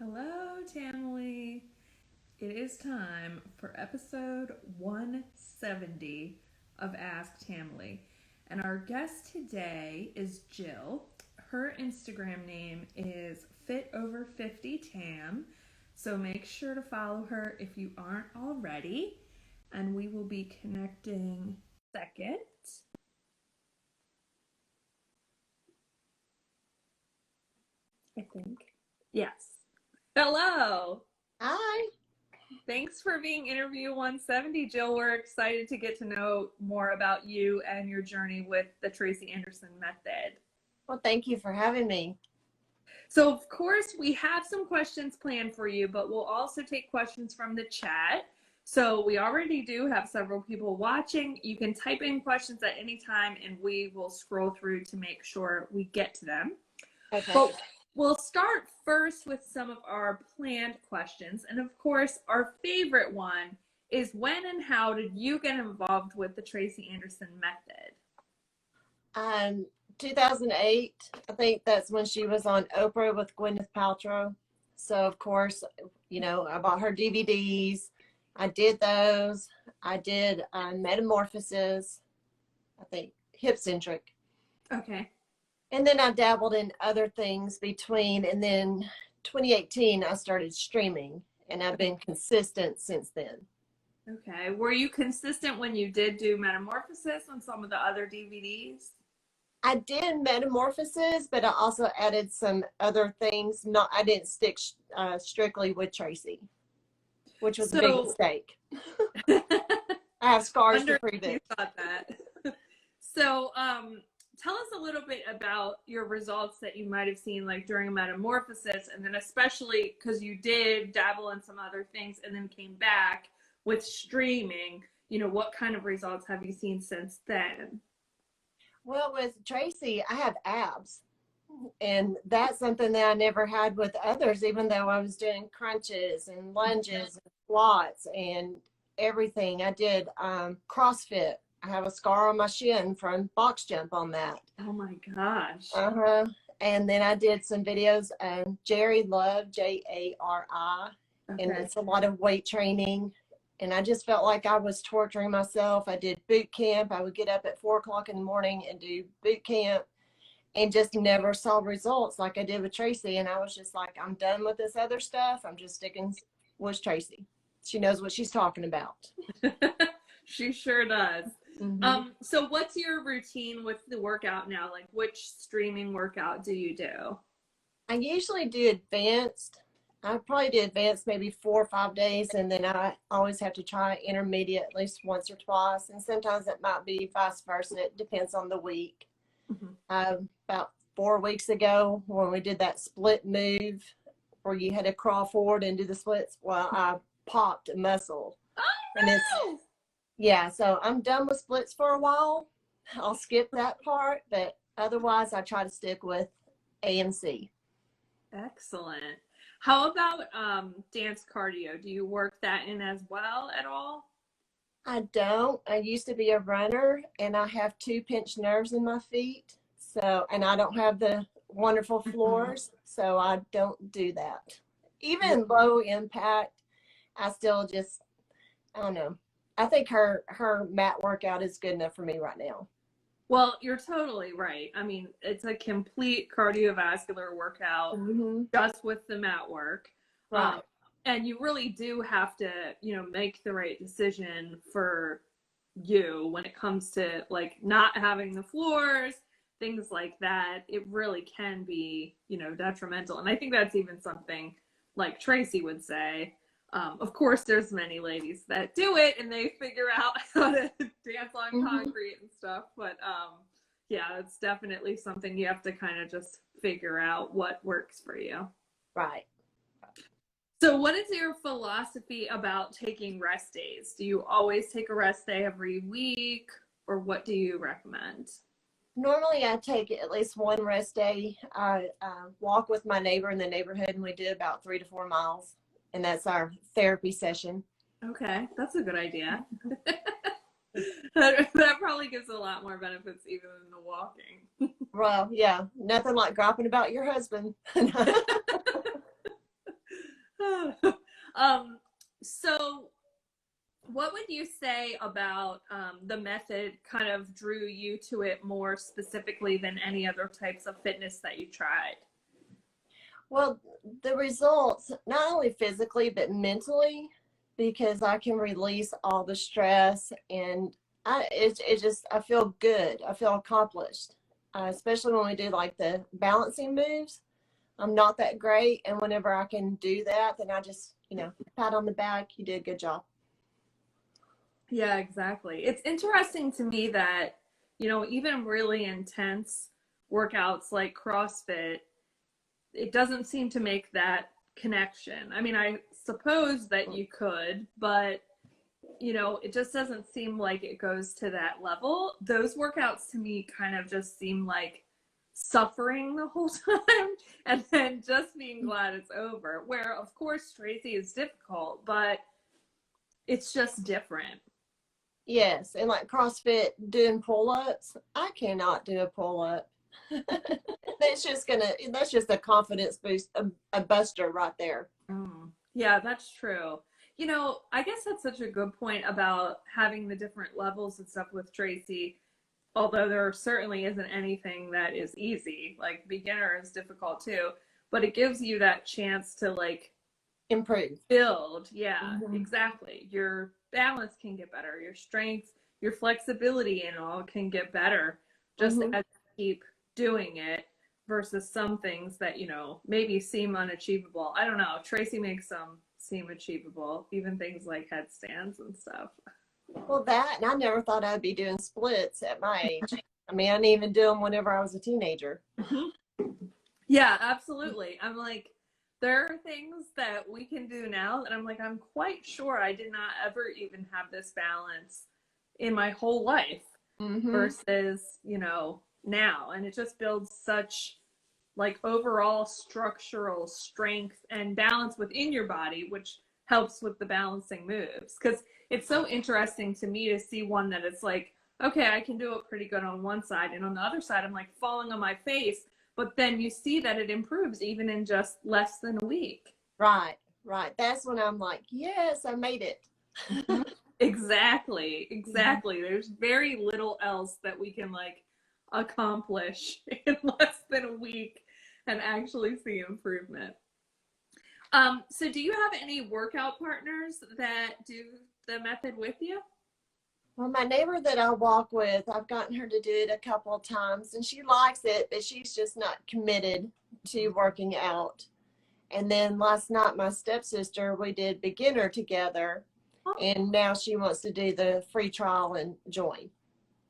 Hello, Tamily. It is time for episode 170 of Ask Tamily. And our guest today is Jill. Her Instagram name is FitOver50Tam. So make sure to follow her if you aren't already. And we will be connecting second. I think. Yes. Hello. Hi. Thanks for being interview 170, Jill. We're excited to get to know more about you and your journey with the Tracy Anderson method. Well, thank you for having me. So, of course, we have some questions planned for you, but we'll also take questions from the chat. So, we already do have several people watching. You can type in questions at any time, and we will scroll through to make sure we get to them. Okay. But we'll start first with some of our planned questions. And of course, our favorite one is when and how did you get involved with the Tracy Anderson method? 2008, I think that's when she was on Oprah with Gwyneth Paltrow. So, of course, I bought her DVDs. I did those. I did Metamorphosis, I think, Hipcentric. Okay. And then I dabbled in other things between, and then 2018, I started streaming, and I've been consistent since then. Okay. Were you consistent when you did do Metamorphosis on some of the other DVDs? I did Metamorphosis, but I also added some other things. I didn't stick strictly with Tracy, which was a big mistake. I have scars to prove it. Thought that. So, tell us a little bit about your results that you might have seen like during Metamorphosis, and then especially because you did dabble in some other things and then came back with streaming, what kind of results have you seen since then? Well, with Tracy, I have abs, and that's something that I never had with others, even though I was doing crunches and lunges and squats and everything. I did CrossFit. I have a scar on my shin from box jump on that. Oh my gosh. And then I did some videos of Jerry Love, Jari, and it's a lot of weight training. And I just felt like I was torturing myself. I did boot camp. I would get up at 4 o'clock in the morning and do boot camp and just never saw results like I did with Tracy. And I was just like, I'm done with this other stuff. I'm just sticking with Tracy. She knows what she's talking about. She sure does. Mm-hmm. So what's your routine with the workout now? Like which streaming workout do you do? I usually do advanced. I probably do advanced maybe 4 or 5 days, and then I always have to try intermediate at least once or twice, and sometimes it might be vice versa. It depends on the week. Mm-hmm. About 4 weeks ago when we did that split move where you had to crawl forward and do the splits, well, I popped a muscle. Oh, no! Yeah, so I'm done with splits for a while. I'll skip that part, but otherwise I try to stick with AMC. Excellent. How about dance cardio? Do you work that in as well at all? I don't. I used to be a runner, and I have 2 pinched nerves in my feet. So, and I don't have the wonderful floors, so I don't do that. Even low impact, I still just, I don't know. I think her mat workout is good enough for me right now. Well, you're totally right. I mean, it's a complete cardiovascular workout just with the mat work. Right. And you really do have to, make the right decision for you when it comes to like not having the floors, things like that. It really can be, detrimental. And I think that's even something like Tracy would say. Of course, there's many ladies that do it and they figure out how to dance on concrete and stuff. But yeah, it's definitely something you have to kind of just figure out what works for you. Right. So what is your philosophy about taking rest days? Do you always take a rest day every week, or what do you recommend? Normally, I take at least one rest day. I walk with my neighbor in the neighborhood, and we do about 3 to 4 miles. And that's our therapy session. Okay, that's a good idea. That probably gives a lot more benefits even than the walking. Well, yeah, nothing like griping about your husband. you say about the method kind of drew you to it more specifically than any other types of fitness that you tried? Well, the results, not only physically, but mentally, because I can release all the stress, and I feel good. I feel accomplished, especially when we do like the balancing moves. I'm not that great. And whenever I can do that, then I just, pat on the back, you did a good job. Yeah, exactly. It's interesting to me that, even really intense workouts like CrossFit, it doesn't seem to make that connection. I mean, I suppose that you could, but it just doesn't seem like it goes to that level. Those workouts to me kind of just seem like suffering the whole time and then just being glad it's over. Where, of course, Tracy is difficult, but it's just different. Yes. And like CrossFit doing pull-ups, I cannot do a pull-up. That's just a confidence boost, a buster right there. Yeah, that's true. I guess that's such a good point about having the different levels and stuff with Tracy. Although there certainly isn't anything that is easy. Like beginner is difficult too, but it gives you that chance to like improve, build. Yeah, exactly. Your balance can get better. Your strength, your flexibility and all can get better just as you keep doing it versus some things that, maybe seem unachievable. I don't know. Tracy makes some seem achievable, even things like headstands and stuff. Well, and I never thought I'd be doing splits at my age. I mean, I didn't even do them whenever I was a teenager. Yeah, absolutely. I'm like, there are things that we can do now that I'm like, I'm quite sure I did not ever even have this balance in my whole life versus, now. And it just builds such like overall structural strength and balance within your body, which helps with the balancing moves. Because it's so interesting to me to see one that it's like, okay, I can do it pretty good on one side, and on the other side, I'm like falling on my face. But then you see that it improves even in just less than a week. Right. That's when I'm like, yes, I made it. Exactly. There's very little else that we can like accomplish in less than a week and actually see improvement. So do you have any workout partners that do the method with you? Well, my neighbor that I walk with, I've gotten her to do it a couple of times, and she likes it, but she's just not committed to working out. And then last night, my stepsister, we did beginner together, and now she wants to do the free trial and join.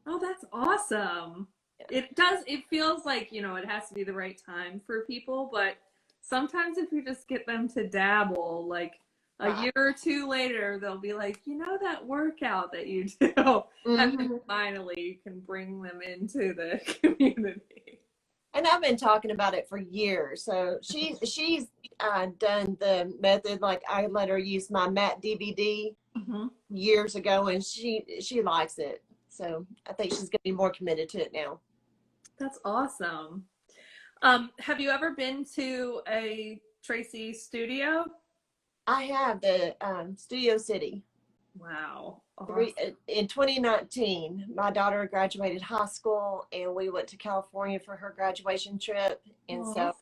Oh, that's awesome. It feels like, it has to be the right time for people, but sometimes if you just get them to dabble, like a year or two later, they'll be like, that workout that you do. And then finally you can bring them into the community. And I've been talking about it for years. So she's done the method. Like I let her use my mat DVD years ago, and she likes it. So I think she's going to be more committed to it now. That's awesome. Have you ever been to a Tracy studio? I have the Studio City. Wow. Awesome. In 2019, my daughter graduated high school, and we went to California for her graduation trip. And so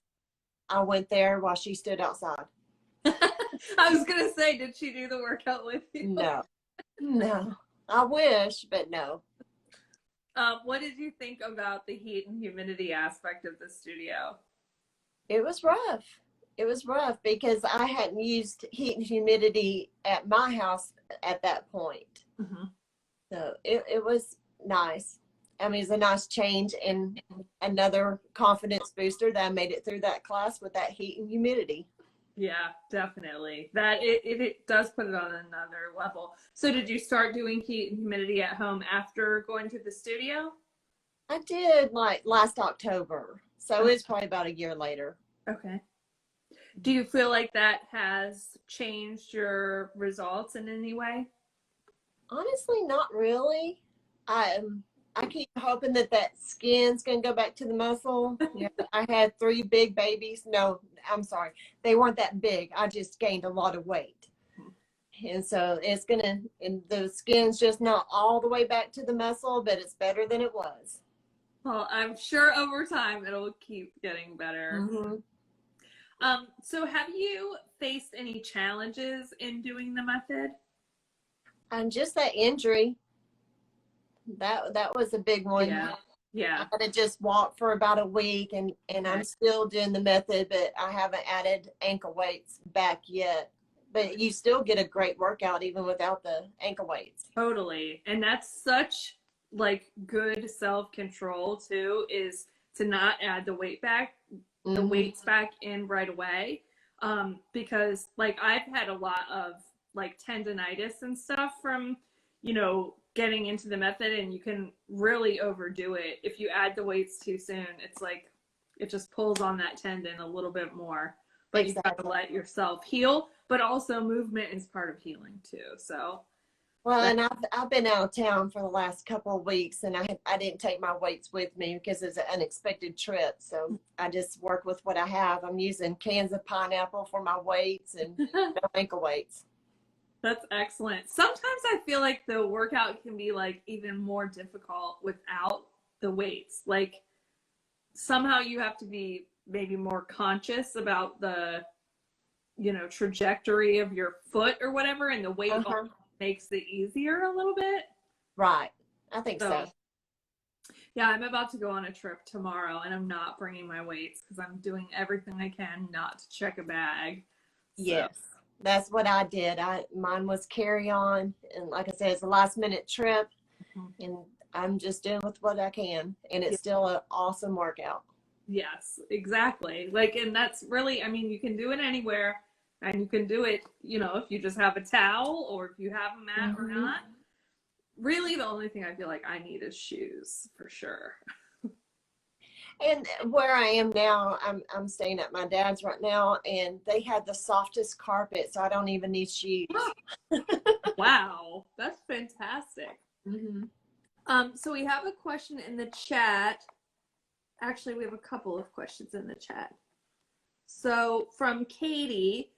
I went there while she stood outside. I was going to say, did she do the workout with you? No. I wish, but no. What did you think about the heat and humidity aspect of the studio? It was rough because I hadn't used heat and humidity at my house at that point. So it was nice. I mean, it's a nice change and another confidence booster that I made it through that class with that heat and humidity. Yeah, definitely. That it does put it on another level. So did you start doing heat and humidity at home after going to the studio? I did like last October. So it's probably about a year later. Okay. Do you feel like that has changed your results in any way? Honestly, not really. I keep hoping that skin's going to go back to the muscle. I had 3 big babies. No, I'm sorry. They weren't that big. I just gained a lot of weight. And so it's gonna, and the skin's just not all the way back to the muscle, but it's better than it was. Well, I'm sure over time it'll keep getting better. Mm-hmm. So have you faced any challenges in doing the method? And just that injury, that was a big one. Yeah. Yeah. I had to just walk for about a week, and I'm still doing the method, but I haven't added ankle weights back yet. But you still get a great workout even without the ankle weights. Totally. And that's such like good self-control too, is to not add the weight back, the Mm-hmm. weights back in right away. Because like I've had a lot of like tendonitis and stuff from, getting into the method, and you can really overdo it. If you add the weights too soon, it's like it just pulls on that tendon a little bit more. But Exactly. you've got to let yourself heal, but also movement is part of healing too. So Well, and I've been out of town for the last couple of weeks, and I didn't take my weights with me because it's an unexpected trip. So I just work with what I have. I'm using cans of pineapple for my weights and no ankle weights. That's excellent. Sometimes I feel like the workout can be like even more difficult without the weights. Like somehow you have to be maybe more conscious about the, trajectory of your foot or whatever, and the weight makes it easier a little bit. Right. I think so. Yeah, I'm about to go on a trip tomorrow, and I'm not bringing my weights because I'm doing everything I can not to check a bag. So. Yes. That's what I did. Mine was carry on, and like I said, it's a last minute trip, and I'm just doing with what I can, and it's still an awesome workout. Yes, exactly. Like, and that's really, I mean, you can do it anywhere, and you can do it, if you just have a towel or if you have a mat or not. Really, the only thing I feel like I need is shoes for sure. And where I am now, I'm staying at my dad's right now, and they had the softest carpet, so I don't even need shoes. Wow, that's fantastic. So we have a question in the chat. Actually, we have a couple of questions in the chat. So from Katie,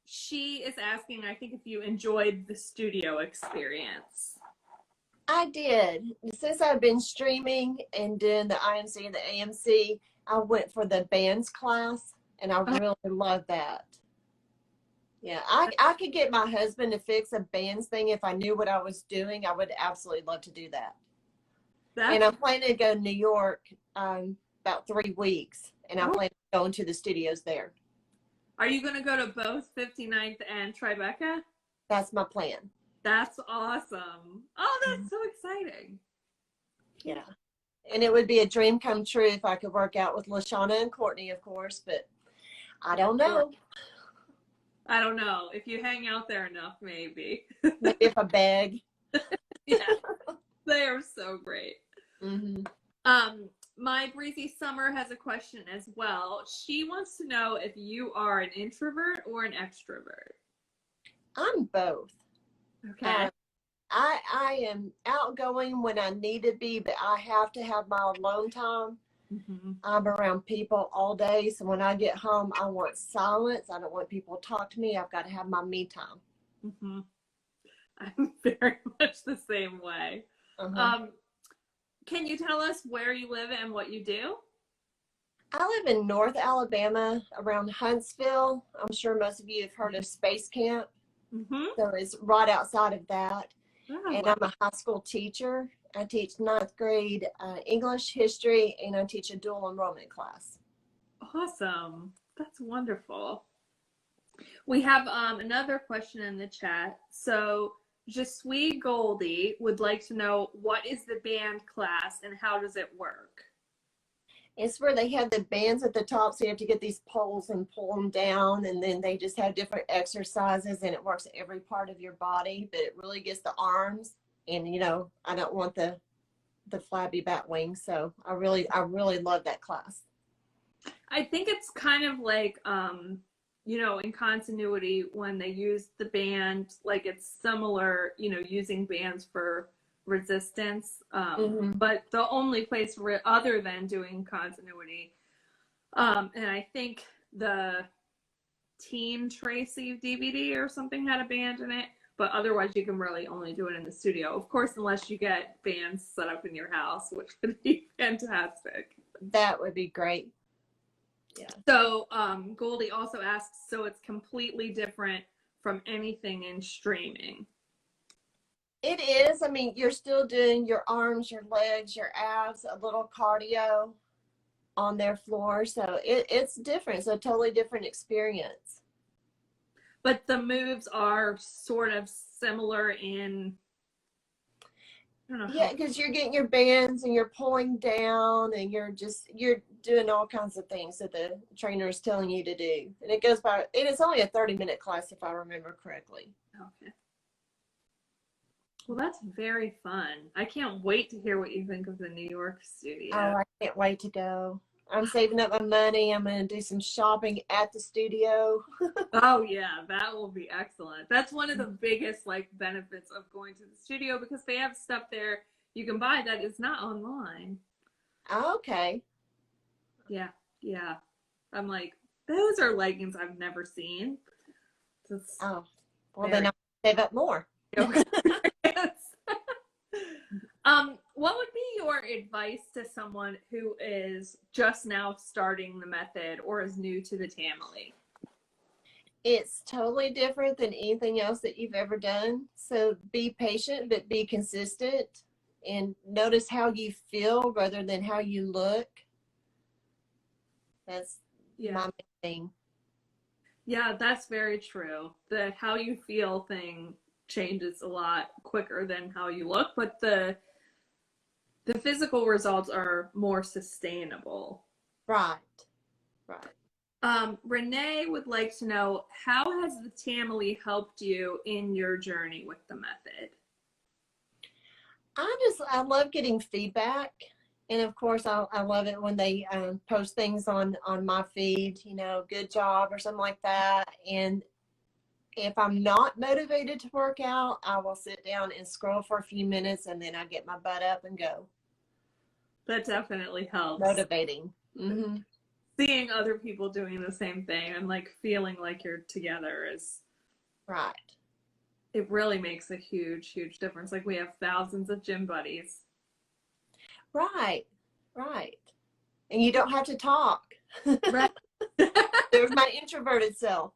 she is asking, I think, if you enjoyed the studio experience. I did. Since I've been streaming and doing the IMC and the AMC, I went for the bands class, and I really love that. Yeah, I could get my husband to fix a bands thing if I knew what I was doing. I would absolutely love to do that. And I'm planning to go to New York about 3 weeks, and I'm planning to go into the studios there. Are you going to go to both 59th and Tribeca? That's my plan. That's awesome. Oh, that's so exciting. Yeah. And it would be a dream come true if I could work out with LaShawna and Courtney, of course, but I don't know. I don't know. If you hang out there enough, maybe. Maybe if I beg. Yeah. They are so great. My Breezy Summer has a question as well. She wants to know if you are an introvert or an extrovert. I'm both. Okay. I am outgoing when I need to be, but I have to have my alone time. I'm around people all day, so when I get home, I want silence. I don't want people to talk to me. I've got to have my me time. I'm very much the same way. Can you tell us where you live and what you do? I live in North Alabama, around Huntsville. I'm sure most of you have heard of Space Camp. So it's right outside of that. And I'm a high school teacher. I teach 9th grade English, history, and I teach a dual enrollment class. Awesome. That's wonderful. We have another question in the chat. So Je suis Goldie would like to know, what is the band class and how does it work? It's where they have the bands at the top, so you have to get these poles and pull them down, and then they just have different exercises, and it works every part of your body, but it really gets the arms. And I don't want the flabby bat wings, so I really love that class. I think it's kind of like in continuity when they use the band, like it's similar, using bands for resistance, but the only place other than doing continuity, and I think the Team Tracy DVD or something had a band in it. But otherwise, you can really only do it in the studio. Of course, unless you get bands set up in your house, which would be fantastic. That would be great. Yeah. So Goldie also asks, so it's completely different from anything in streaming. It is. I mean, you're still doing your arms, your legs, your abs, a little cardio on their floor. So it's different. It's a totally different experience. But the moves are sort of similar in, I don't know. Yeah, because you're getting your bands and you're pulling down and you're doing all kinds of things that the trainer is telling you to do. And it is only a 30-minute class if I remember correctly. Okay. Well, that's very fun. I can't wait to hear what you think of the New York studio. Oh, I can't wait to go. I'm saving up my money. I'm going to do some shopping at the studio. Oh yeah, that will be excellent. That's one of the biggest benefits of going to the studio, because they have stuff there you can buy that is not online. Oh, okay. Yeah. I'm like, those are leggings I've never seen. Oh, well then I'll save up more. Okay. What would be your advice to someone who is just now starting the method or is new to the Tamily? It's totally different than anything else that you've ever done. So be patient, but be consistent, and notice how you feel rather than how you look. That's my main thing. Yeah, that's very true. The how you feel thing changes a lot quicker than how you look, but the physical results are more sustainable. Right. Renee would like to know, how has the Tamily helped you in your journey with the method? I love getting feedback. And of course, I love it when they post things on my feed, good job or something like that. And if I'm not motivated to work out, I will sit down and scroll for a few minutes, and then I get my butt up and go. That definitely helps. Motivating. Mm-hmm. Seeing other people doing the same thing and feeling like you're together is right. It really makes a huge difference. We have thousands of gym buddies. Right. And you don't have to talk. Right. There's my introverted self.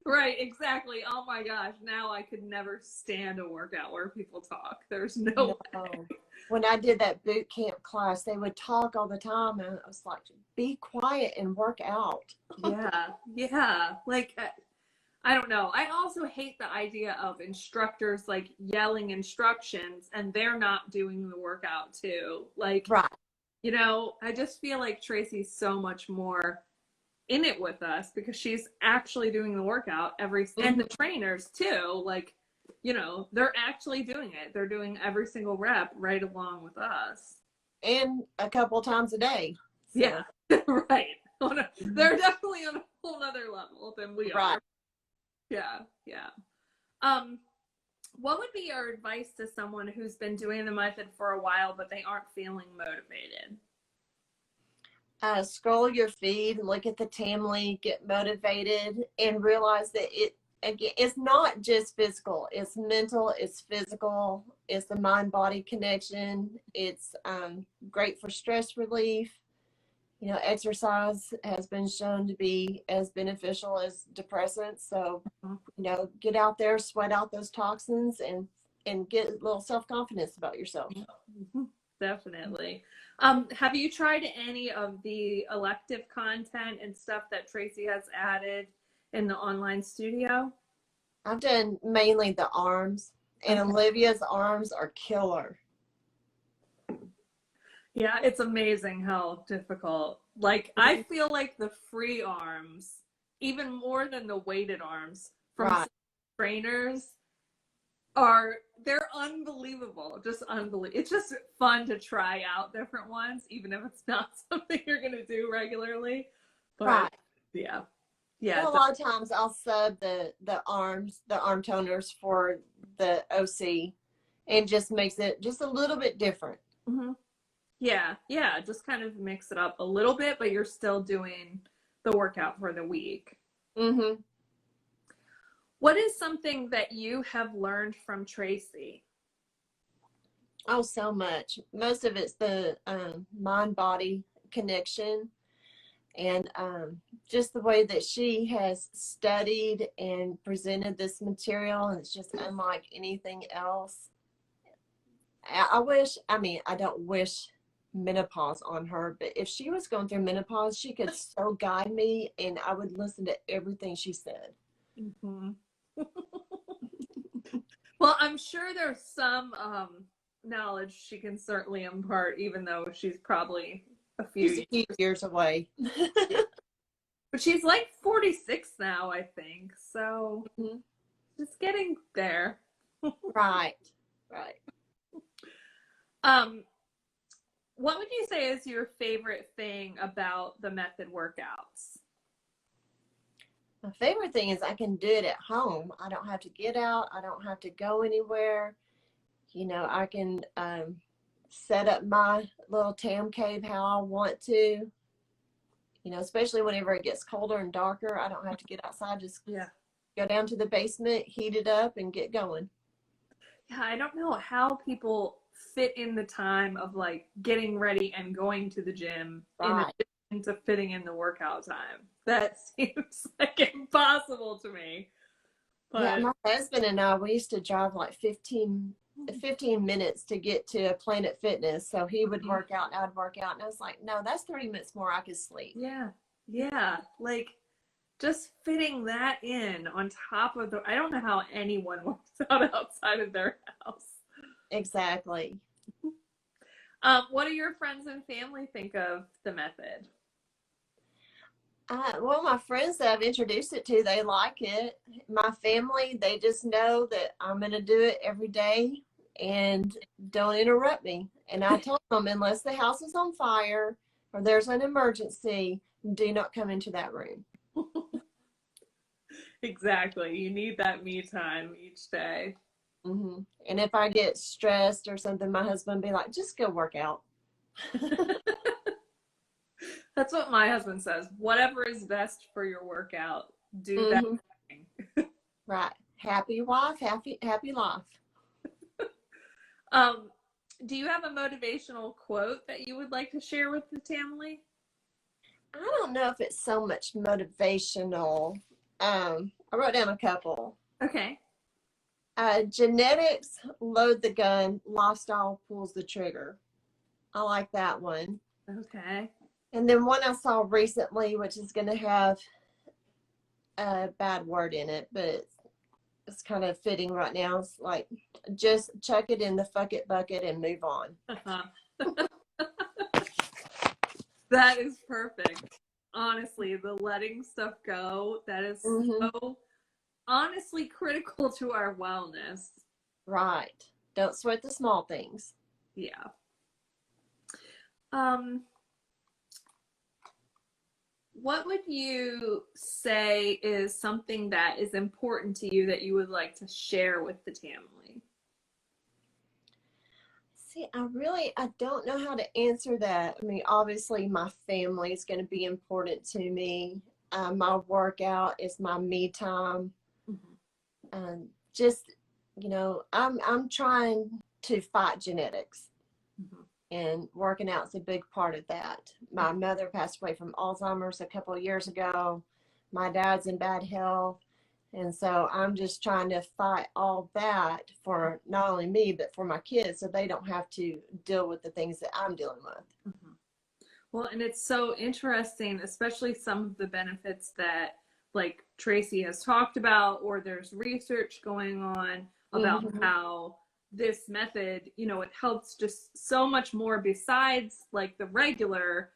Right, exactly. Oh my gosh, now I could never stand a workout where people talk. There's no way. When I did that boot camp class, they would talk all the time, and I was like, be quiet and work out. Yeah. I don't know. I also hate the idea of instructors yelling instructions and they're not doing the workout too. Right. I just feel like Tracy's so much more in it with us because she's actually doing the workout and the trainers too. They're actually doing it. They're doing every single rep right along with us. And a couple times a day. So. Yeah, right. They're definitely on a whole other level than we are. Yeah. What would be your advice to someone who's been doing the method for a while, but they aren't feeling motivated? Scroll your feed, look at the Tamily, get motivated, and realize that it's not just physical. It's mental, it's physical, it's the mind-body connection. It's great for stress relief. Exercise has been shown to be as beneficial as depressants. So, get out there, sweat out those toxins, and get a little self-confidence about yourself. Definitely. Have you tried any of the elective content and stuff that Tracy has added in the online studio? I've done mainly the arms, and Olivia's arms are killer. Yeah, it's amazing how difficult. I feel like the free arms, even more than the weighted arms from trainers, they're unbelievable. Just unbelievable. It's just fun to try out different ones, even if it's not something you're going to do regularly. But yeah. And a lot of times I'll sub the arm toners for the OC, and just makes it just a little bit different. Mm-hmm. Yeah, just kind of mix it up a little bit, but you're still doing the workout for the week. Mm-hmm. What is something that you have learned from Tracy? Oh, so much. Most of it's the mind-body connection, and just the way that she has studied and presented this material, and it's just unlike anything else. I wish, I mean, I don't wish menopause on her, but if she was going through menopause, she could so guide me, and I would listen to everything she said. Mm-hmm. Well, I'm sure there's some knowledge she can certainly impart, even though she's probably a She's few a few years away. but she's like 46 now, I think. So Mm-hmm. just getting there. Right, right. Um, what would you say is your favorite thing about the method workouts? My favorite thing is I can do it at home. I don't have to get out. I don't have to go anywhere. You know, I can set up my little tam cave how I want to. You know, especially whenever it gets colder and darker, I don't have to get outside. Just Yeah. go down to the basement, heat it up, and get going. Yeah, I don't know how people fit in the time of like getting ready and going to the gym in Right. addition to fitting in the workout time. That seems like impossible to me. Yeah, But my husband and I, we used to drive like 15 minutes to get to Planet Fitness. So he would work out and I'd work out. And I was like, no, that's 30 minutes more. I could sleep. yeah, yeah, like just fitting that in on top of the, I don't know how anyone works out outside of their house. Exactly. What do your friends and family think of the method? Well, my friends that I've introduced it to, they like it. My family, they just know that I'm going to do it every day and don't interrupt me. And I told them, unless the house is on fire or there's an emergency, do not come into that room. Exactly. You need that me time each day. Mm-hmm. And if I get stressed or something, my husband be like, just go work out. That's what my husband says. Whatever is best for your workout, do that Mm-hmm. thing. Right. Happy wife, happy life. Um, do you have a motivational quote that you would like to share with the Tamily? I don't know if it's so much motivational. I wrote down a couple. Okay. Genetics load the gun, lifestyle pulls the trigger. I like that one. Okay. And then one I saw recently, which is going to have a bad word in it, but it's kind of fitting right now. It's like, just chuck it in the fuck it bucket and move on. Uh-huh. That is perfect. Honestly, the letting stuff go, that is Mm-hmm. so honestly critical to our wellness. Right. Don't sweat the small things. Yeah. Um, what would you say is something that is important to you that you would like to share with the Tamily? See, I don't know how to answer that. I mean, obviously, my family is going to be important to me. My workout is my me time. Mm-hmm. Just, you know, I'm trying to fight genetics, Mm-hmm. and working out is a big part of that. My mother passed away from Alzheimer's a couple of years ago. My dad's in bad health. And so I'm just trying to fight all that for not only me, but for my kids so they don't have to deal with the things that I'm dealing with. Mm-hmm. Well, and it's so interesting, especially some of the benefits that like Tracy has talked about, or there's research going on about Mm-hmm. how this method, you know, it helps just so much more besides like the regular,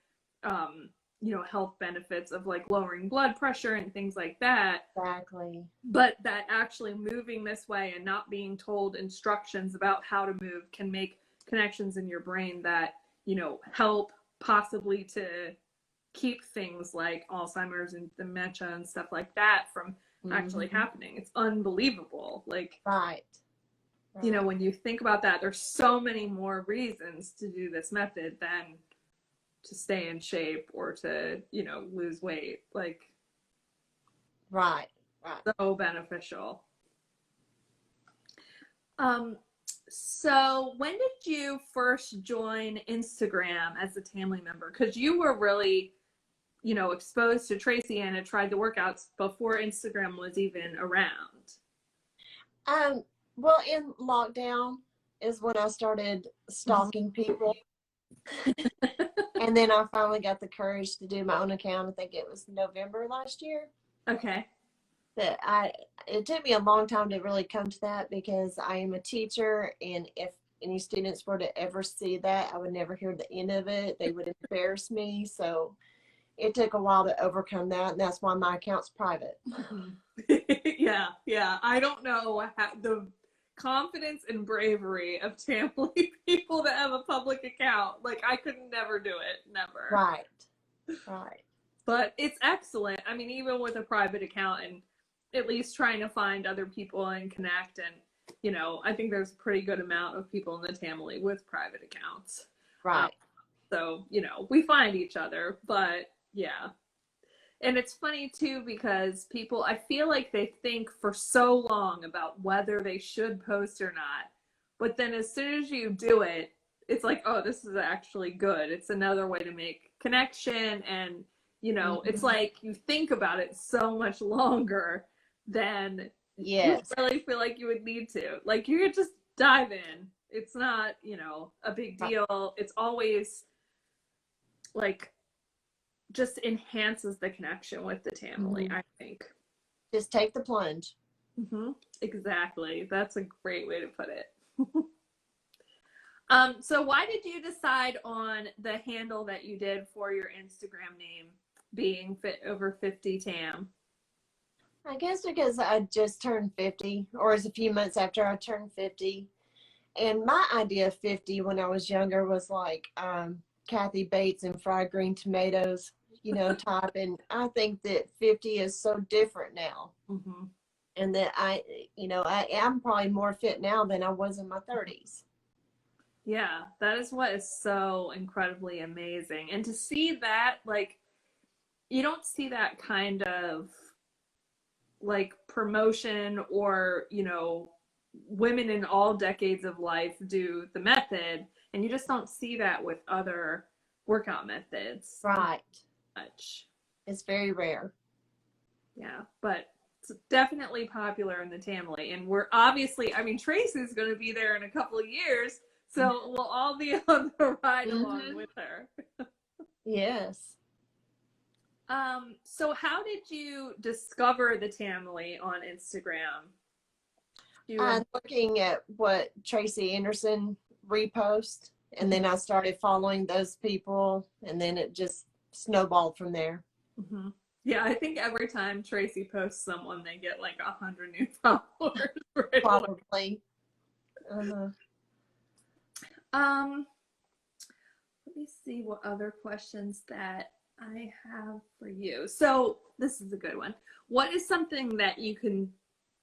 you know, health benefits of like lowering blood pressure and things like that. Exactly. But that actually moving this way and not being told instructions about how to move can make connections in your brain that, you know, help possibly to keep things like Alzheimer's and dementia and stuff like that from actually Mm-hmm. happening. It's unbelievable. Like, Right. you know, Right. when you think about that, there's so many more reasons to do this method than to stay in shape or to, you know, lose weight. Like, Right. Right. So beneficial. So when did you first join Instagram as a Tamily member? Because you were really, exposed to Tracy and had tried the workouts before Instagram was even around. Well, in lockdown is when I started stalking people. And then I finally got the courage to do my own account. I think it was November last year. Okay. It took me a long time to really come to that, because I am a teacher, and if any students were to ever see that, I would never hear the end of it. They would embarrass me. So it took a while to overcome that, and that's why my account's private. Yeah. I don't know the confidence and bravery of Tamily people that have a public account. Like, I could never do it. Never. Right. But it's excellent. I mean, even with a private account and at least trying to find other people and connect. And, I think there's a pretty good amount of people in the Tamily with private accounts. Right. So, we find each other, but yeah. And it's funny too, because people, I feel like they think for so long about whether they should post or not. But then as soon as you do it, it's like, oh, this is actually good. It's another way to make connection. And, it's like you think about it so much longer than you really feel like you would need to. Like, you could just dive in. It's not, a big deal. It's always like, just enhances the connection with the Tamily, I think. Just take the plunge. Exactly. That's a great way to put it. So why did you decide on the handle that you did for your Instagram name being Fit Over 50 Tam? I guess because I just turned 50, or it was a few months after I turned 50. And my idea of 50 when I was younger was like Kathy Bates and fried green tomatoes, type. And I think that 50 is so different now. And that I am probably more fit now than I was in my 30s. Yeah, that is what is so incredibly amazing. And to see that, like, you don't see that kind of like promotion or, women in all decades of life do the method, and you just don't see that with other workout methods. Right. Much. It's very rare. Yeah, but it's definitely popular in the Tamily, and we're obviously, I mean, Tracy's going to be there in a couple of years, so we'll all be on the ride along with her. Yes. So how did you discover the Tamily on Instagram? I'm looking at what Tracy Anderson reposts, and then I started following those people, and then it just snowballed from there. Yeah, I think every time Tracy posts someone, they get like 100 new followers. Right? Probably. Let me see what other questions that I have for you. So this is a good one. What is something that you can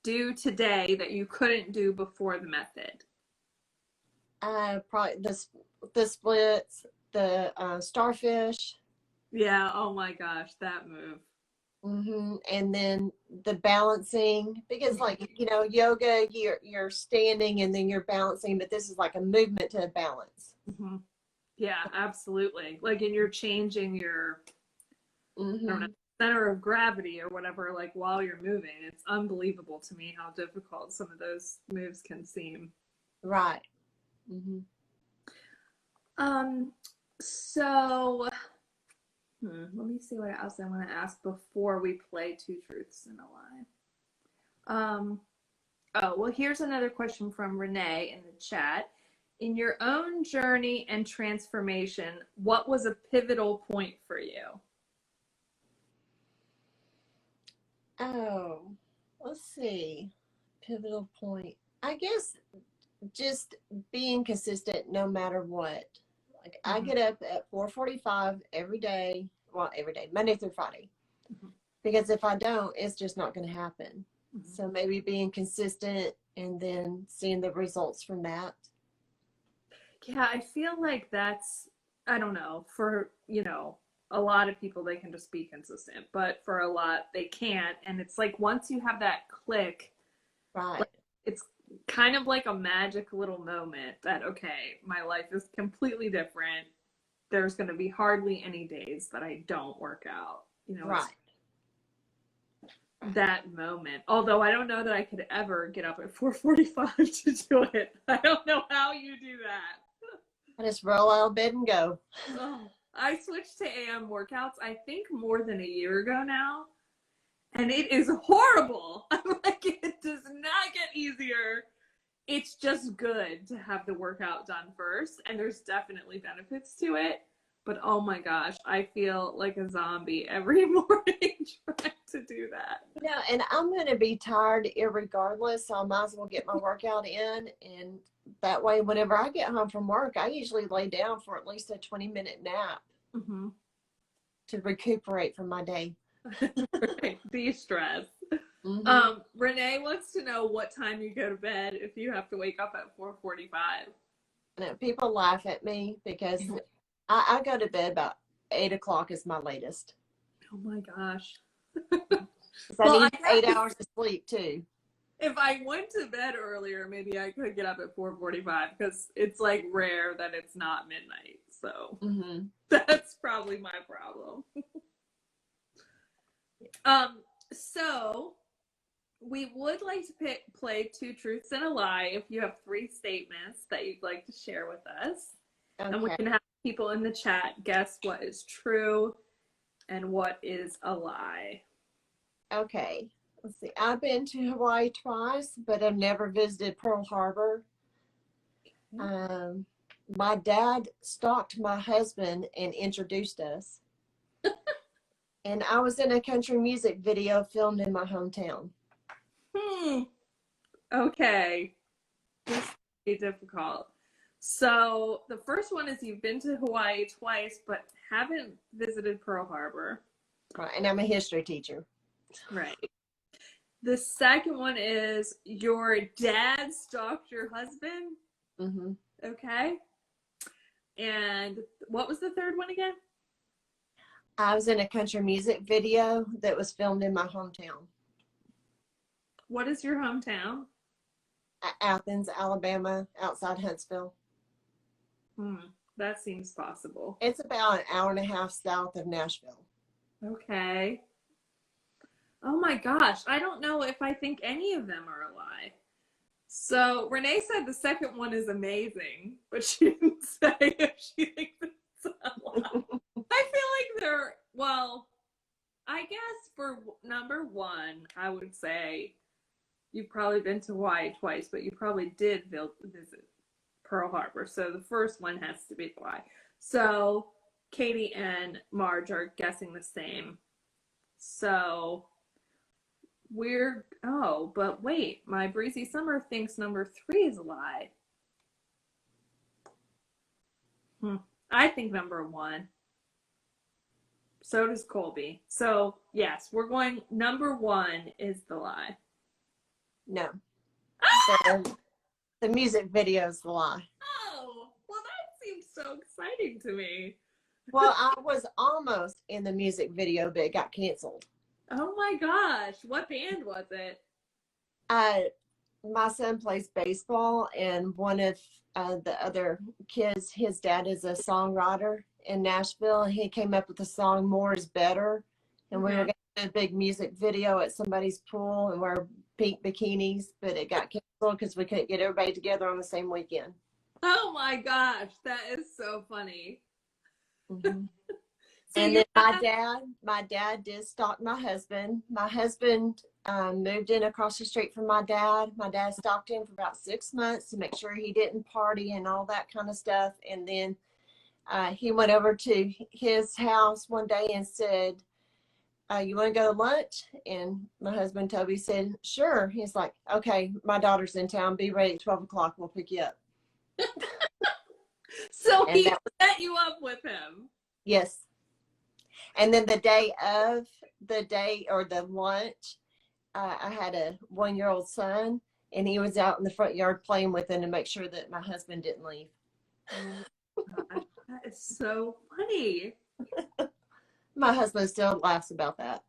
do today that you couldn't do before the method? Probably the splits, the starfish. Yeah. Oh my gosh, that move. And then the balancing, because like, yoga, you're standing and then you're balancing, but this is like a movement to a balance. Yeah, absolutely. Like, and you're changing your I don't know, center of gravity or whatever, like while you're moving. It's unbelievable to me how difficult some of those moves can seem. Right. So let me see what else I want to ask before we play Two Truths and a Lie. Oh, well, here's another question from Renee in the chat. In your own journey and transformation, what was a pivotal point for you? Oh, let's see. Pivotal point. I guess just being consistent no matter what. Like I get up at 4:45 every day. Well, every day, Monday through Friday. Because if I don't, it's just not going to happen. So maybe being consistent and then seeing the results from that. Yeah, I feel like that's, I don't know, for, a lot of people, they can just be consistent, but for a lot, they can't. And it's like once you have that click, Right. like, it's kind of like a magic little moment that, okay, my life is completely different. There's going to be hardly any days that I don't work out. You know, Right. it's that moment. Although I don't know that I could ever get up at 4:45 to do it. I don't know how you do that. I just roll out of bed and go. Oh, I switched to AM workouts, I think more than a year ago now. And it is horrible. I'm like, it does not get easier. It's just good to have the workout done first. And there's definitely benefits to it. But oh my gosh, I feel like a zombie every morning trying to do that. Yeah, and I'm going to be tired irregardless, so I might as well get my workout in. And that way, whenever I get home from work, I usually lay down for at least a 20-minute nap to recuperate from my day. Right. De-stress. Renee wants to know what time you go to bed if you have to wake up at 4:45. Now, people laugh at me because I go to bed about 8 o'clock is my latest. Oh my gosh. I need 8 hours of sleep too. If I went to bed earlier, maybe I could get up at 4:45 because it's like rare that it's not midnight. So that's probably my problem. So we would like to play Two Truths and a Lie if you have 3 statements that you'd like to share with us. Okay. And we can have people in the chat guess what is true and what is a lie. Okay. Let's see. I've been to Hawaii twice, but I've never visited Pearl Harbor. My dad stalked my husband and introduced us. And I was in a country music video filmed in my hometown. Okay. This is pretty difficult. So the first one is you've been to Hawaii twice, but haven't visited Pearl Harbor. Right. And I'm a history teacher. Right. The second one is your dad stalked your husband. Okay. And what was the third one again? I was in a country music video that was filmed in my hometown. What is your hometown? Athens, Alabama, outside Huntsville. That seems possible. It's about an hour and a half south of Nashville. Okay. Oh my gosh. I don't know if I think any of them are a lie. So Renee said the second one is amazing, but she didn't say if she thinks it's a lie. I feel like well, I guess for number one, I would say you've probably been to Hawaii twice, but you probably did visit Pearl Harbor. So the first one has to be the lie. So Katie and Marge are guessing the same. So but wait, my Breezy Summer thinks number 3 is a lie. I think number 1. So does Colby. So yes, we're going number 1 is the lie. No. The music video is the lie. Oh, well that seems so exciting to me. Well, I was almost in the music video, but it got canceled. Oh my gosh. What band was it? My son plays baseball, and one of the other kids, his dad is a songwriter in Nashville, and he came up with the song More is Better. And we were going to do a big music video at somebody's pool and wear pink bikinis, but it got canceled because we couldn't get everybody together on the same weekend. Oh my gosh, that is so funny. So and then my dad did stalk my husband. My husband moved in across the street from my dad. My dad stalked him for about 6 months to make sure he didn't party and all that kind of stuff. And then he went over to his house one day and said, you want to go to lunch? And my husband, Toby, said, sure. He's like, okay, my daughter's in town. Be ready at 12 o'clock. We'll pick you up. So he set you up with him. Yes. And then the day or the lunch, I had a 1-year-old son, and he was out in the front yard playing with him to make sure that my husband didn't leave. Oh my gosh, that is so funny. My husband still laughs about that.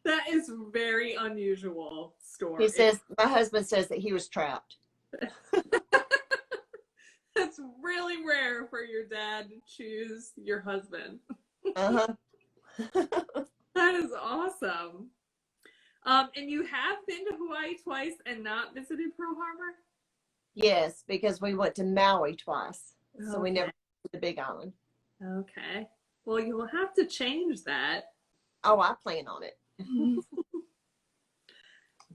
That is very unusual He story. says, my husband says that he was trapped. That's really rare for your dad to choose your husband. Uh-huh. That is awesome. And you have been to Hawaii twice and not visited Pearl Harbor? Yes, because we went to Maui twice. So we never Okay. went to the Big Island. Okay. Well, you will have to change that. Oh, I plan on it.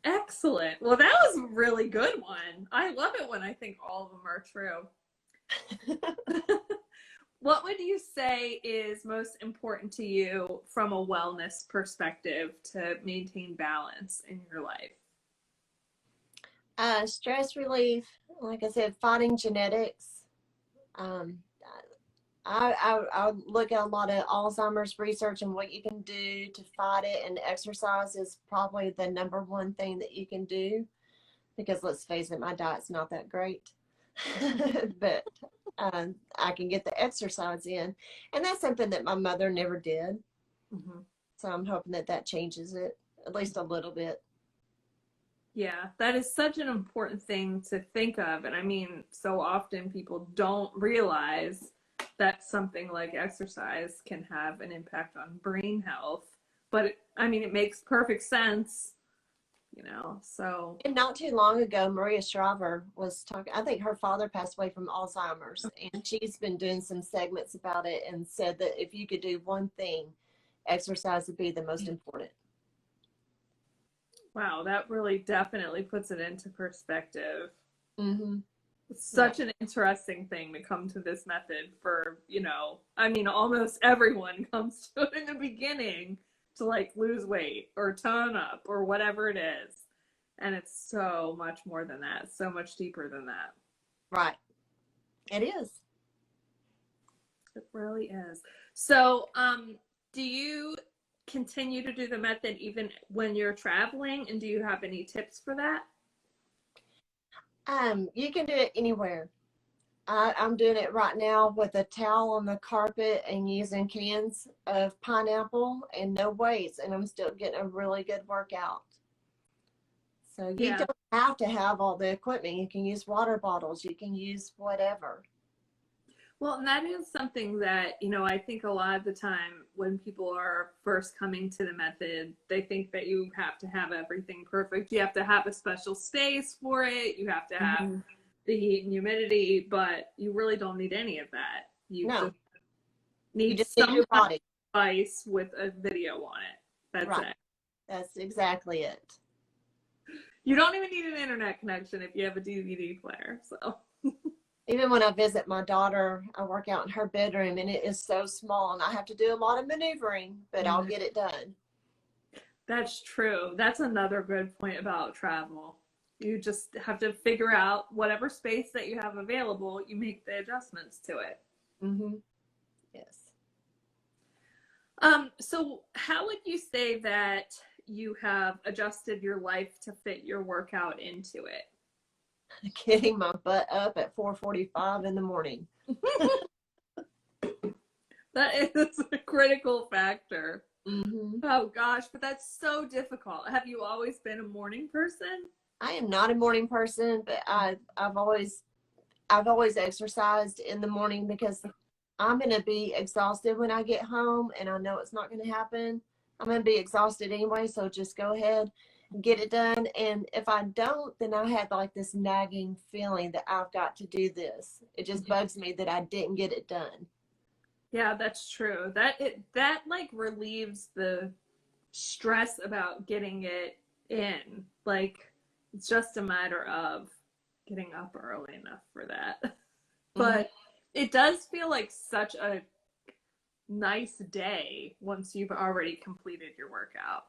Excellent. Well, that was a really good one. I love it when I think all of them are true. What would you say is most important to you from a wellness perspective to maintain balance in your life? Stress relief, like I said, fighting genetics. Um, I look at a lot of Alzheimer's research and what you can do to fight it, and exercise is probably the number one thing that you can do, because let's face it, my diet's not that great. But I can get the exercise in, and that's something that my mother never did. Mm-hmm. So I'm hoping that that changes it at least a little bit. Yeah, that is such an important thing to think of. And I mean, so often people don't realize that something like exercise can have an impact on brain health. But I mean, it makes perfect sense, so. And not too long ago, Maria Shriver was talking. I think her father passed away from Alzheimer's, and she's been doing some segments about it and said that if you could do one thing, exercise would be the most important. Wow, that really definitely puts it into perspective. Mm-hmm. It's such an interesting thing to come to this method for, I mean, almost everyone comes to it in the beginning to like lose weight or tone up or whatever it is. And it's so much more than that, so much deeper than that. Right. It is. It really is. So, do you continue to do the method even when you're traveling? And do you have any tips for that? You can do it anywhere. I'm doing it right now with a towel on the carpet and using cans of pineapple and no weights, and I'm still getting a really good workout. So you don't have to have all the equipment. You can use water bottles. You can use whatever. Well, and that is something that, I think a lot of the time when people are first coming to the method, they think that you have to have everything perfect. You have to have a special space for it. You have to have the heat and humidity, but you really don't need any of that. You just need some your body device with a video on it. That's it. That's exactly it. You don't even need an internet connection if you have a DVD player. So even when I visit my daughter, I work out in her bedroom, and it is so small, and I have to do a lot of maneuvering, but I'll get it done. That's true. That's another good point about travel. You just have to figure out whatever space that you have available, you make the adjustments to it. Mm-hmm. Yes. So how would you say that you have adjusted your life to fit your workout into it? Getting my butt up at 4:45 in the morning. That is a critical factor. Mm-hmm. Oh gosh, but that's so difficult. Have you always been a morning person? I am not a morning person, but I've always exercised in the morning because I'm going to be exhausted when I get home, and I know it's not going to happen. I'm going to be exhausted anyway, so just go ahead and get it done. And if I don't, then I have like this nagging feeling that I've got to do this. It just bugs me that I didn't get it done. Yeah, that's true. That like relieves the stress about getting it in. Like it's just a matter of getting up early enough for that. But it does feel like such a nice day once you've already completed your workout.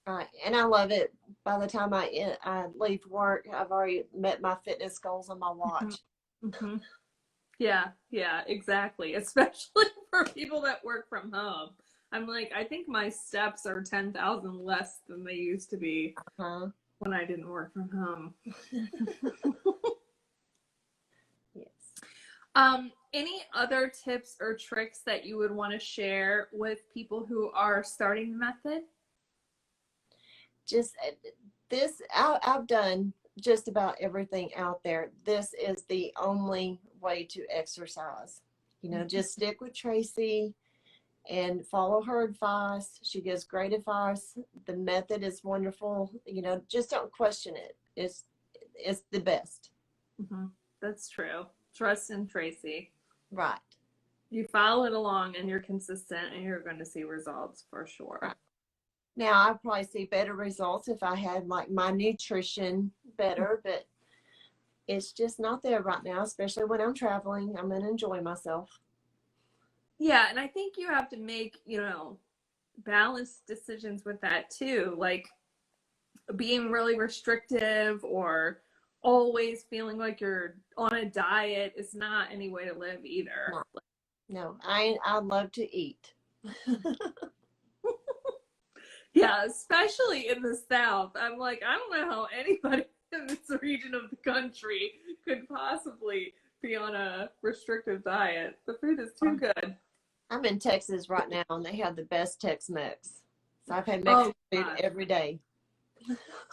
Right. And I love it. By the time I leave work, I've already met my fitness goals on my watch. Mm-hmm. Yeah, exactly. Especially for people that work from home. I'm like, I think my steps are 10,000 less than they used to be when I didn't work from home. Yes. any other tips or tricks that you would want to share with people who are starting the method? Just this, I've done just about everything out there. This is the only way to exercise. You know, just stick with Tracy and follow her advice. She gives great advice. The method is wonderful. You know, just don't question it. It's the best. Mm-hmm. That's true. Trust in Tracy. Right. You follow it along and you're consistent and you're going to see results for sure. Right. Now, I'd probably see better results if I had like my nutrition better, but it's just not there right now, especially when I'm traveling. I'm going to enjoy myself. Yeah, and I think you have to make, balanced decisions with that too. Like being really restrictive or always feeling like you're on a diet is not any way to live either. No, I love to eat. Yeah, especially in the South. I'm like, I don't know how anybody in this region of the country could possibly be on a restrictive diet. The food is too good. I'm in Texas right now, and they have the best Tex-Mex. So I've had Mexican food every day.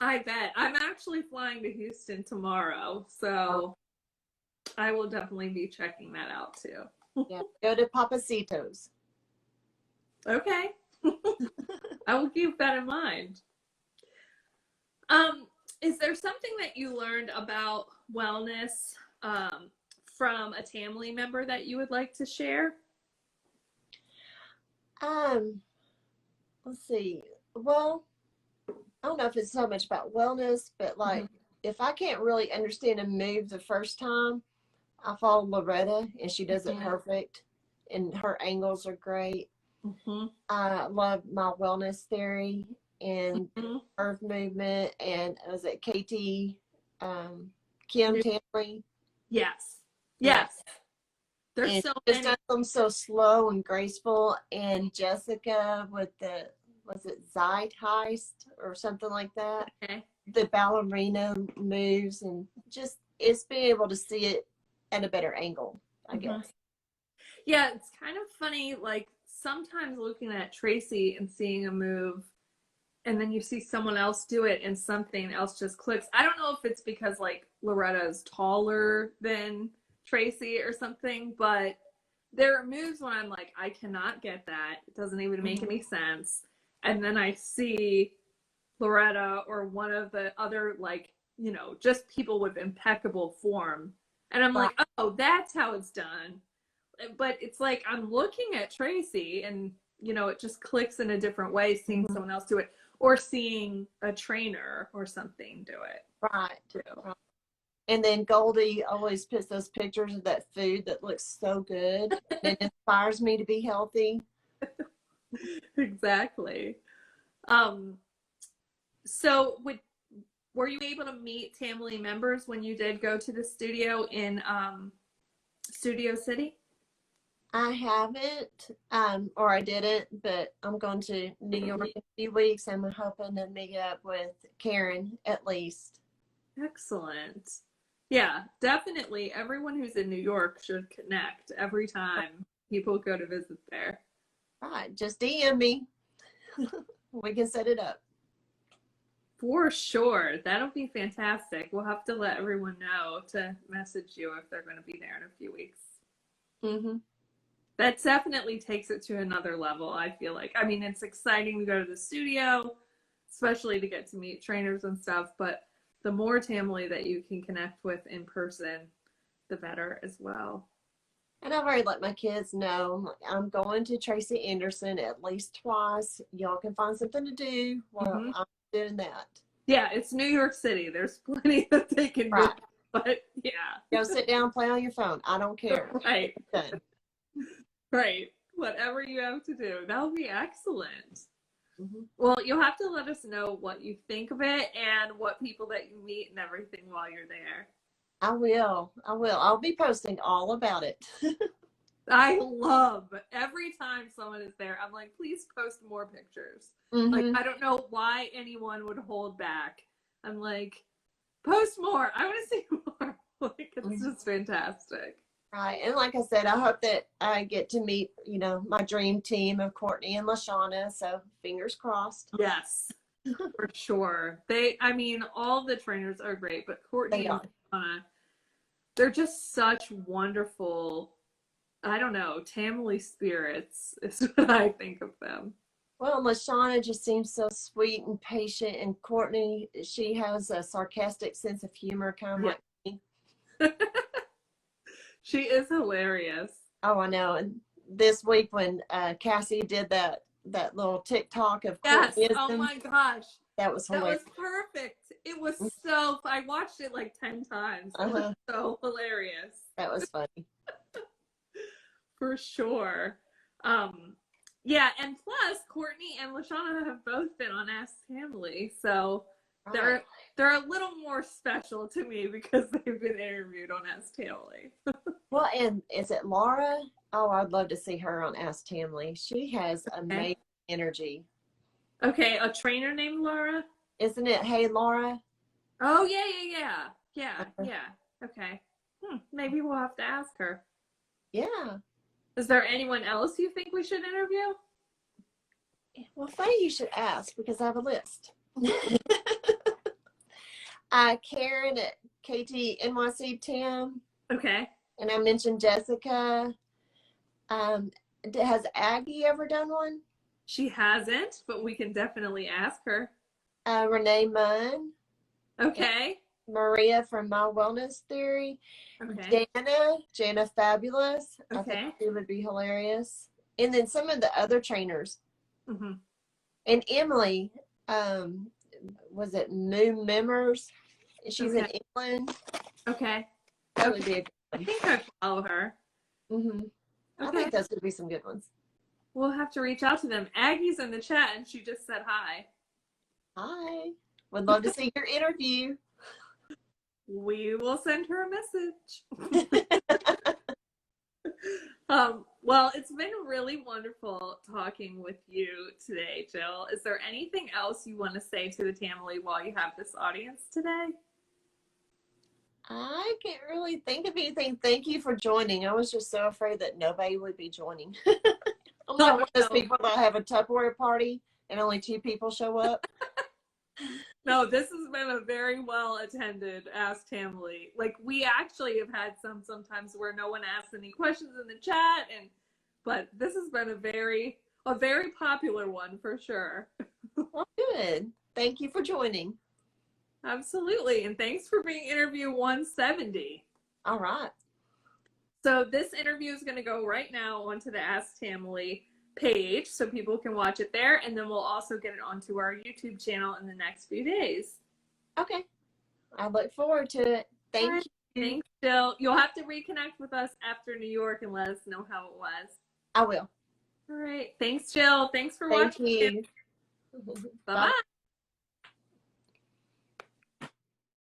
I bet. I'm actually flying to Houston tomorrow, so I will definitely be checking that out too. Yeah, go to Papacitos. Okay. I will keep that in mind. Is there something that you learned about wellness from a Tamily member that you would like to share? Let's see. Well, I don't know if it's so much about wellness, but like if I can't really understand a move the first time, I follow Loretta and she does it perfect, and her angles are great. I love my wellness theory and earth movement, and was it KT Kim Tamily? Yes. Yes. There's and so just many. does them so slow and graceful. And Jessica with the, was it Zeitgeist or something like that? Okay. The ballerina moves, and just it's being able to see it at a better angle, I guess. Yeah, it's kind of funny, like sometimes looking at Tracy and seeing a move and then you see someone else do it and something else just clicks. I don't know if it's because like Loretta is taller than Tracy or something, but there are moves when I'm like, I cannot get that. It doesn't even make any sense. And then I see Loretta or one of the other, like, just people with impeccable form. And I'm like, oh, that's how it's done. But it's like I'm looking at Tracy and, it just clicks in a different way seeing someone else do it or seeing a trainer or something do it. Right. And then Goldie always puts those pictures of that food that looks so good. It inspires me to be healthy. Exactly. So were you able to meet Tamily members when you did go to the studio in Studio City? I haven't, or I didn't, but I'm going to New York in a few weeks. I'm hoping to meet up with Karen at least. Excellent. Yeah, definitely. Everyone who's in New York should connect every time people go to visit there. Right. Just DM me. We can set it up. For sure. That'll be fantastic. We'll have to let everyone know to message you if they're going to be there in a few weeks. That definitely takes it to another level, I feel like. I mean, it's exciting to go to the studio, especially to get to meet trainers and stuff, but the more Tamily that you can connect with in person, the better as well. And I've already let my kids know I'm going to Tracy Anderson at least twice. Y'all can find something to do while I'm doing that. Yeah, it's New York City. There's plenty that they can do. But yeah. Go sit down and play on your phone. I don't care. Right. Done. Right. Whatever you have to do. That'll be excellent. Well, you'll have to let us know what you think of it and what people that you meet and everything while you're there. I will. I'll be posting all about it. I love every time someone is there. I'm like, please post more pictures. Like, I don't know why anyone would hold back. I'm like, post more. I want to see more. Like, it's just fantastic. Right. And like I said, I hope that I get to meet, you know, my dream team of Courtney and LaShawna. So fingers crossed. Yes, for sure. I mean, all the trainers are great, but Courtney They and are. Shauna, they're just such wonderful, I don't know, Tamily spirits is what I think of them. Well, LaShawna just seems so sweet and patient. And Courtney, she has a sarcastic sense of humor, kind of Yeah. like me. She is hilarious. Oh, I know. And this week when Cassie did that little TikTok of Yes. Courtneyism, Oh my gosh. that was That hilarious. was perfect. It was so, I watched it like 10 times. It was so hilarious. That was funny. For sure. Yeah, and plus Courtney and LaShawna have both been on Ask Tamily, so Right. they're a little more special to me because they've been interviewed on Ask Tamily. Well, and is it Laura? Oh, I'd love to see her on Ask Tamily. She has amazing energy. Okay, a trainer named Laura? Isn't it? Hey, Laura? Oh, yeah. Okay. Maybe we'll have to ask her. Yeah. Is there anyone else you think we should interview? Well, funny you should ask because I have a list. Karen at KT NYC Tim. Okay. And I mentioned Jessica. Has Aggie ever done one? She hasn't, but we can definitely ask her. Renee Munn. Okay. Maria from My Wellness Theory. Okay. Jana Fabulous. Okay. I think she would be hilarious. And then some of the other trainers. Mm-hmm. And Emily, was it New Members? She's in England. Okay. That would be a good I one. think I'd follow her. Mm-hmm. I think those would be some good ones. We'll have to reach out to them. Aggie's in the chat and she just said hi. Hi. Would love to see your interview. We will send her a message. Well, it's been really wonderful talking with you today, Jill. Is there anything else you want to say to the Tamily while you have this audience today? I can't really think of anything. Thank you for joining. I was just so afraid that nobody would be joining. I'm like one of those people that have a Tupperware party and only 2 people show up. No, this has been a very well attended Ask Tamily. Like, we actually have had sometimes where no one asks any questions in the chat, but this has been a very popular one for sure. Well, good. Thank you for joining. Absolutely. And thanks for being interview 170. All right. So this interview is going to go right now onto the Ask Tamily page so people can watch it there, and then we'll also get it onto our YouTube channel in the next few days. Okay. I look forward to it. Thank you. Thanks, Jill. You'll have to reconnect with us after New York and let us know how it was. I will. All right. Thanks, Jill. Thanks for Thank watching. you. Bye-bye.